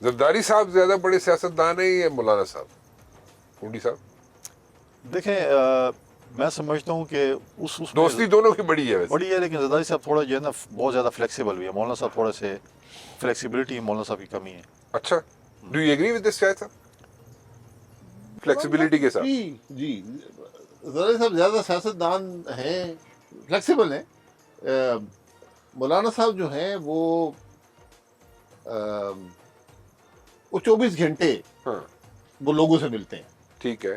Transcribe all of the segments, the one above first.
زرداری صاحب زیادہ بڑے سیاستدان ہیں یا مولانا صاحب پونڈی صاحب؟ دیکھیں میں سمجھتا ہوں کہ اس دوستی دونوں کی بڑی ہے ویسے. بڑی ہے، لیکن زرداری صاحب تھوڑا جو ہے نا بہت زیادہ فلیکسیبل بھی ہے. مولانا صاحب تھوڑے سے فلیکسیبلٹی مولانا صاحب کی کمی ہے. اچھا، do you agree with this Shahid صاحب فلیکسیبلٹی کے ساتھ؟ جی زرداری صاحب زیادہ سیاستدان ہیں، فلیکسیبل ہیں. مولانا صاحب جو ہیں وہ 24 گھنٹے ہاں وہ لوگوں سے ملتے ہیں. ٹھیک ہے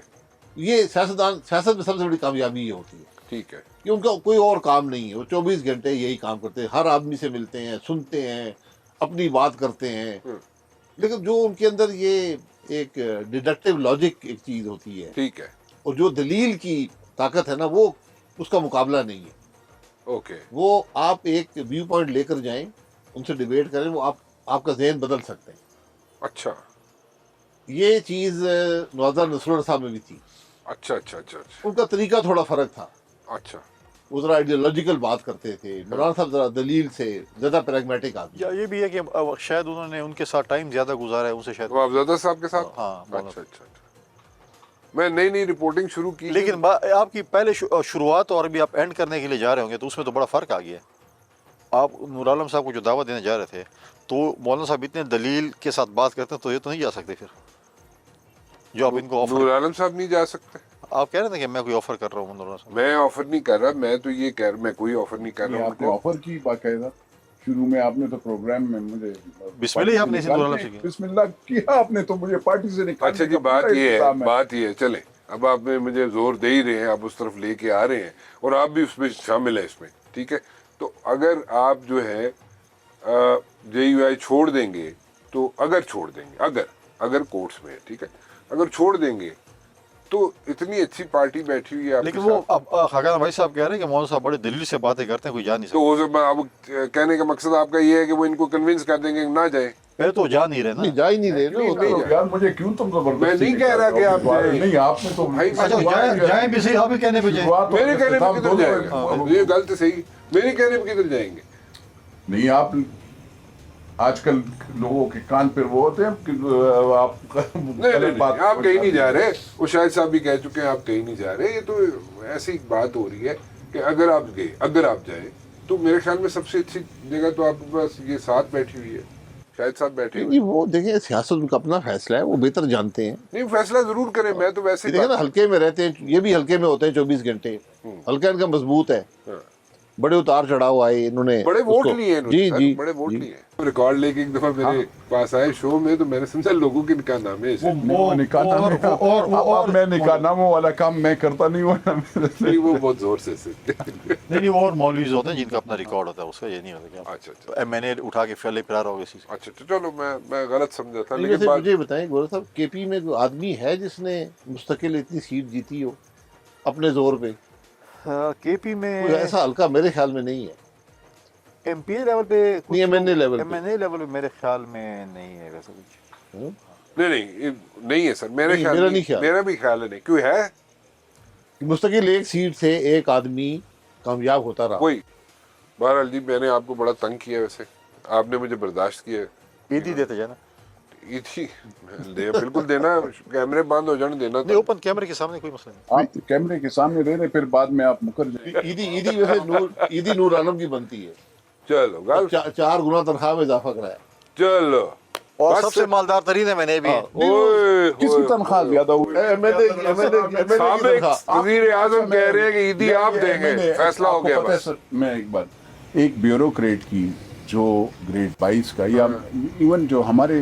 یہ سیاست میں سب سے بڑی کامیابی یہ ہوتی ہے ٹھیک ہے. کہ ان کا کوئی اور کام نہیں ہے، وہ 24 گھنٹے یہی کام کرتے ہیں، ہر آدمی سے ملتے ہیں، سنتے ہیں، اپنی بات کرتے ہیں. لیکن جو ان کے اندر یہ ایک ڈیڈکٹیو لاجک ایک چیز ہوتی ہے ٹھیک ہے اور جو دلیل کی طاقت ہے نا، وہ اس کا مقابلہ نہیں ہے. اوکے. وہ آپ ایک ویو پوائنٹ لے کر جائیں، ان سے ڈیبیٹ کریں، وہ آپ کا ذہن بدل سکتے ہیں. اچھا یہ چیز نوازا نصراللہ صاحب میں بھی تھی. اچھا اچھا اچھا اچھا ان کا طریقہ تھوڑا فرق تھا، اچھا. وہ ذرا آئیڈیالوجیکل بات کرتے تھے. مولانا صاحب ذرا دلیل سے زیادہ پریگمیٹک آدمی. یا یہ بھی ہے کہ شاید انہوں نے ان کے ساتھ ٹائم زیادہ گزارا ہے ان سے شاید. وہ افزادہ صاحب کے ساتھ؟ ہاں مولانا اچھا اچھا اچھا. میں نئی رپورٹنگ شروع کی، لیکن آپ کی پہلے شروعات اور ابھی آپ اینڈ کرنے کے لیے جا رہے ہوں گے تو اس میں تو بڑا فرق آ گیا ہے. آپ نور عالم صاحب کو جو دعوت دینے جا رہے تھے تو مولانا صاحب اتنے دلیل کے ساتھ بات کرتے ہیں تو یہ تو نہیں جا سکتے پھر جو آپ ان کو آفر. نور عالم صاحب نہیں جا سکتے؟ آپ کہہ رہے تھے کہ میں کوئی آفر کر رہا ہوں نور عالم صاحب. میں آفر نہیں کر رہا، میں تو یہ کہہ رہا، میں کوئی آفر نہیں کر رہا ہوں. آپ نے آفر کی باقاعدہ شروع میں، آپ نے تو پروگرام میں مجھے بسم اللہ ہی آپ نے نور عالم سے کیا. بسم اللہ کیا آپ نے تو مجھے پارٹی سے نکالنے اچھا جی، کا بات پورا یہ انتظام ہے، بات یہ ہے، چلیں اب آپ نے مجھے زور دے ہی رہے ہیں، آپ اس طرف لے کے آ رہے ہیں اور آپ بھی اس میں شامل ہیں اس میں، ٹھیک ہے. تو اگر آپ جو ہے جے یو آئی چھوڑ دیں گے تو اگر چھوڑ دیں گے، اگر کورٹس میں ہے، ٹھیک ہے، اگر چھوڑ دیں گے تو اتنی اچھی پارٹی بیٹھی ہوئی ہے آپ کے لیکن وہ ساتھ. خاقان بھائی صاحب کہہ رہے ہیں کہ مولانا صاحب بڑے دلیل سے باتیں کرتے ہیں، کوئی جا نہیں تو سکتا. اب کہنے کا مقصد آپ کا یہ ہے کہ وہ ان کو کنونس کر دیں گے کہ نہ جائیں؟ پہلے تو جا نہیں رہے نا. نہیں، جا ہی نہیں رہے نا وہ نہیں تو. جائے. یار مجھے کیوں تم زبردستی میں نہیں کہہ رہا کہ آپ جائیں. نہیں، آپ نے تو بھائی، اچھا جائیں بھی صحیح، آپ ہی کہنے پہ جائیں. میرے کہنے پہ کدھر جائیں گے؟ یہ غلط صحیح، میرے کہنے پہ کدھر جائیں گے؟ نہیں، آپ آج کل لوگوں کے کان پر وہ ہوتے ہیں کہ آپ نہیں، آپ کہیں نہیں جا رہے. وہ شاہد صاحب بھی کہہ چکے ہیں آپ کہیں نہیں جا رہے. یہ تو ایسی بات ہو رہی ہے کہ اگر آپ جائیں تو میرے خیال میں سب سے اچھی جگہ تو آپ کے پاس یہ ساتھ بیٹھی ہوئی ہے، شاہد صاحب بیٹھے ہوئے. نہیں، وہ دیکھیں سیاست ان کا اپنا فیصلہ ہے، وہ بہتر جانتے ہیں. نہیں، فیصلہ ضرور کریں، میں تو ویسے ہی دیکھیں نا، ہلکے میں رہتے ہیں، یہ بھی ہلکے میں ہوتے ہیں 24 گھنٹے. ہلکا ان کا مضبوط ہے، بڑے اتار چڑھاؤ آئے انہوں نے، بڑے ووٹ لیے انہوں نے. جی سر، جی بڑے ووٹ لیے. ریکارڈ لے کے ایک دفعہ میرے پاس آئے شو میں تو میں نے سمجھا لوگوں کے نکاح نامے سے. میں نکاح ناموں والا کام میں کرتا نہیں ہوں. نہیں، وہ بہت زور سے نہیں وہ اور مولویز ہوتے ہیں جن کا اپنا ریکارڈ ہوتا ہے، اس کا یہ نہیں ہوتا کہ اچھا اچھا ایم این اے اٹھا کے پھیلے پھرا رہا ہوگا اسی سے. اچھا. چلو میں غلط سمجھا تھا، لیکن ویسے بات مجھے بتائیں گورو صاحب، کے پی میں کوئی آدمی ہے جس نے مستقل اتنی سیٹ جیتی ہو اپنے زور پہ؟ کے پی میں کوئی ایسا ہلکا میرے خیال میں نہیں ہے. ایم پی اے لیول پہ نہیں، ایم این اے لیول ایم این اے لیول پہ میرے خیال میں نہیں ہے ویسا کچھ. نہیں ہے سر، میرے نہیں، خیال میرا نہیں خیال. میرا بھی خیال ہے نہیں. کیوں ہے؟ مستقل ایک سیٹ سے ایک آدمی کامیاب ہوتا رہا. وہی بہرحال جی، میں نے آپ کو بڑا تنگ کیا، ویسے آپ نے مجھے برداشت کیا. عید ہی دیتے جانا. بالکل دینا، کیمرے بند ہو جانے دینا. نہیں، اوپن کیمرے کے سامنے کوئی مسئلہ نہیں. آپ کیمرے کے سامنے رہ رہے، پھر بعد میں آپ مکر جائیں. عیدی ویسے عیدی نور عالم کی بنتی ہے. چلو گل 4 گنا تنخواہ میں اضافہ کرایا. چلو. اور سب سے مالدار ترین ہے میں نے بھی. کس کی تنخواہ زیادہ ہوئی؟ وزیر اعظم کہہ رہے ہیں کہ عیدی آپ دیں گے، فیصلہ ہو گیا بس. میں ایک بیوروکریٹ کی جو گریڈ 22 کا، یا ایون جو ہمارے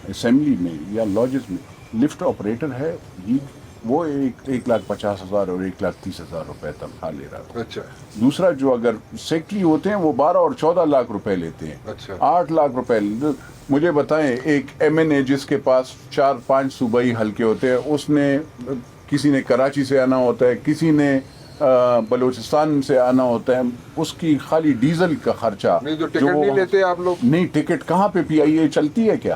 اسمبلی میں یا لاجز میں لفٹ آپریٹر ہے، وہ 1,50,000 اور 1,30,000 روپے تنخواہ لے رہا تھا. اچھا. دوسرا جو اگر سیکٹری ہوتے ہیں وہ 12 اور 14 لاکھ روپے لیتے ہیں. اچھا. 8 لاکھ روپے. مجھے بتائیں، ایک ایم این اے جس کے پاس 4-5 صوبائی حلقے ہوتے ہیں، اس نے کسی نے کراچی سے آنا ہوتا ہے، کسی نے بلوچستان سے آنا ہوتا ہے، اس کی خالی ڈیزل کا خرچہ. نہیں تو ٹکٹ نہیں لیتے آپ لوگ؟ نہیں، ٹکٹ کہاں پہ پی آئی اے چلتی ہے کیا؟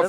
fair-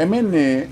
MNA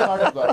60,000